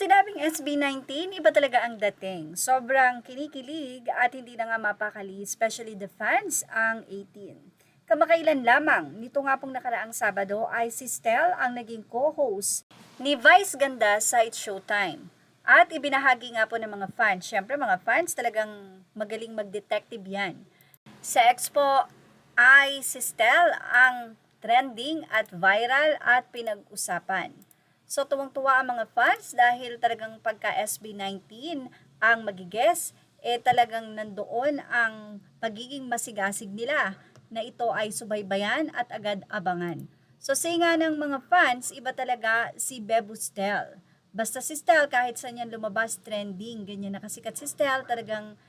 sinabing SB19, iba talaga ang dating. Sobrang kinikilig at hindi na nga mapakali, especially the fans, ang 18. Kamakailan lamang, nito nga pong nakaraang Sabado ay si Stel ang naging co-host ni Vice Ganda sa It's Showtime. At ibinahagi nga po ng mga fans, syempre mga fans talagang magaling mag-detective yan. Sa Expo ay si Stel ang trending at viral at pinag-usapan. So tuwang-tuwa ang mga fans dahil talagang pagka SB19 ang magigess, talagang nandoon ang pagiging masigasig nila na ito ay subaybayan at agad abangan. So say nga ng mga fans, iba talaga si Bebo Stel. Basta si Stel kahit saan yan lumabas trending, ganyan nakasikat si Stel, talagang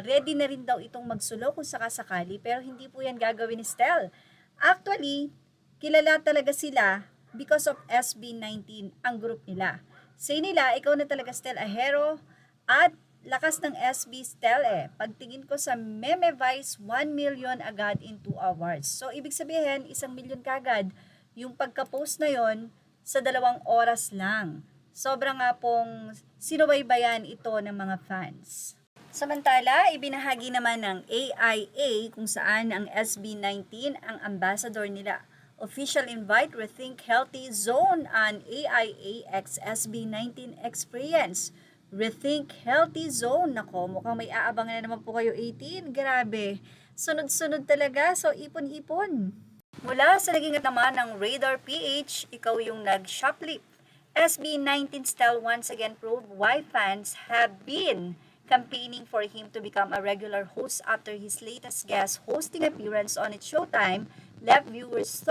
ready na rin daw itong magsulo kung sakasakali, pero hindi po yan gagawin ni Stel. Actually, kilala talaga sila because of SB19 ang group nila. Say nila, ikaw na talaga Stel Ahero at lakas ng SB Stel Pagtingin ko sa Meme Vice, 1 million agad in 2 hours. So, ibig sabihin, 1 million kagad yung pagka-post na yon sa 2 oras lang. Sobrang nga pong sinubaybayan ito ng mga fans. Samantala, ibinahagi naman ng AIA kung saan ang SB19 ang ambassador nila. Official invite Rethink Healthy Zone on AIA x SB19 Experience. Rethink Healthy Zone. Nako, mukhang may aabangan na naman po kayo 18. Grabe. Sunod-sunod talaga. So, ipon-ipon. Mula sa naging naman ng Radar PH, ikaw yung nag-shoplift. SB19 style once again proved why fans have been campaigning for him to become a regular host after his latest guest hosting appearance on It's Showtime left viewers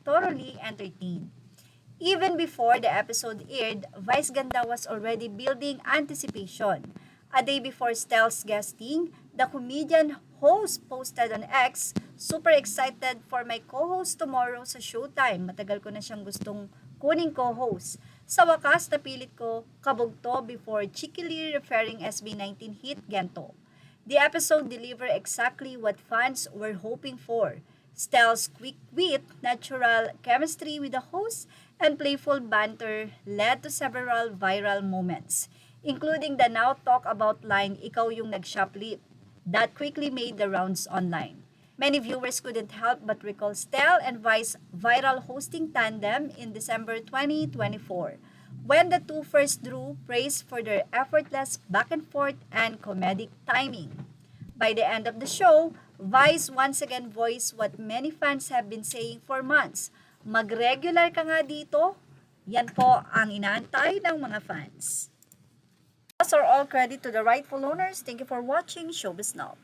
thoroughly entertained. Even before the episode aired, Vice Ganda was already building anticipation. A day before Stel's guesting, the comedian host posted on X, "Super excited for my co-host tomorrow sa Showtime. Matagal ko na siyang gustong kuning co-host. Sa wakas, napilit ko kabugto before cheekily referring SB19 hit Gento. The episode delivered exactly what fans were hoping for. Stel's quick wit, natural chemistry with the host, and playful banter led to several viral moments, including the now talk about line, "Ikaw yung nag-shoplift," that quickly made the rounds online. Many viewers couldn't help but recall Stel and Vice viral hosting tandem in December 2024, when the two first drew praise for their effortless back and forth and comedic timing. By the end of the show, Vice once again voiced what many fans have been saying for months. Mag-regular ka nga dito. Yan po ang inaantay ng mga fans. Those are all credit to the rightful owners. Thank you for watching Showbiz Now.